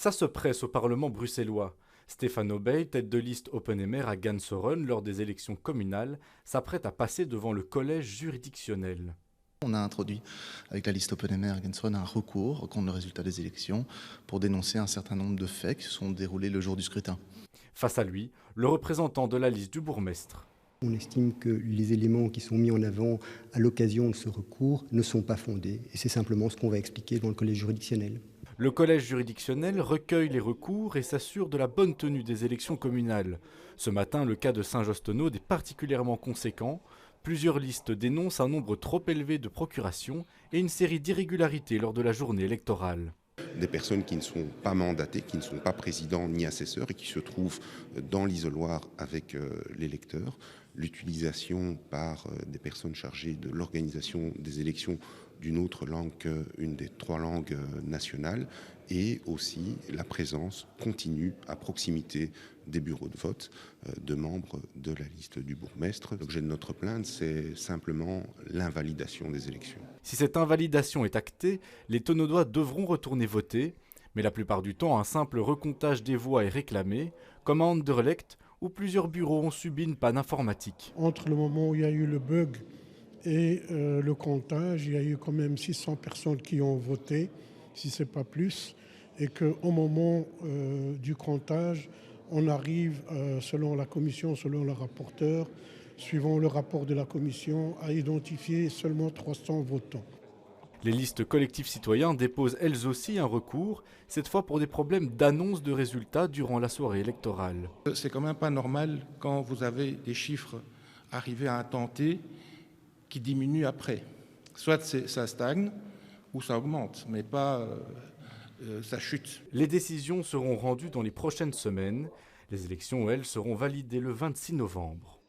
Ça se presse au Parlement bruxellois. Stéphane Obey, tête de liste OpenMR à Gansoren lors des élections communales, s'apprête à passer devant le collège juridictionnel. On a introduit avec la liste OpenMR Gensron un recours contre le résultat des élections pour dénoncer un certain nombre de faits qui se sont déroulés le jour du scrutin. Face à lui, le représentant de la liste du bourgmestre. On estime que les éléments qui sont mis en avant à l'occasion de ce recours ne sont pas fondés. Et c'est simplement ce qu'on va expliquer devant le collège juridictionnel. Le collège juridictionnel recueille les recours et s'assure de la bonne tenue des élections communales. Ce matin, le cas de Saint-Jostenod est particulièrement conséquent. Plusieurs listes dénoncent un nombre trop élevé de procurations et une série d'irrégularités lors de la journée électorale. Des personnes qui ne sont pas mandatées, qui ne sont pas présidents ni assesseurs et qui se trouvent dans l'isoloir avec l'électeur. L'utilisation par des personnes chargées de l'organisation des élections d'une autre langue qu'une des trois langues nationales et aussi la présence continue à proximité des bureaux de vote de membres de la liste du bourgmestre. L'objet de notre plainte, c'est simplement l'invalidation des élections. Si cette invalidation est actée, les Tonodois devront retourner voter, mais la plupart du temps, un simple recomptage des voix est réclamé, comme à Anderlecht, où plusieurs bureaux ont subi une panne informatique. Entre le moment où il y a eu le bug et le comptage, il y a eu quand même 600 personnes qui ont voté, si ce n'est pas plus, et qu'au moment du comptage, on arrive, selon la commission, selon le rapporteur, suivant le rapport de la commission, à identifier seulement 300 votants. Les listes collectifs citoyens déposent elles aussi un recours, cette fois pour des problèmes d'annonce de résultats durant la soirée électorale. C'est quand même pas normal quand vous avez des chiffres arrivés à un temps T qui diminuent après. Soit ça stagne ou ça augmente, mais pas ça chute. Les décisions seront rendues dans les prochaines semaines. Les élections, elles, seront validées le 26 novembre.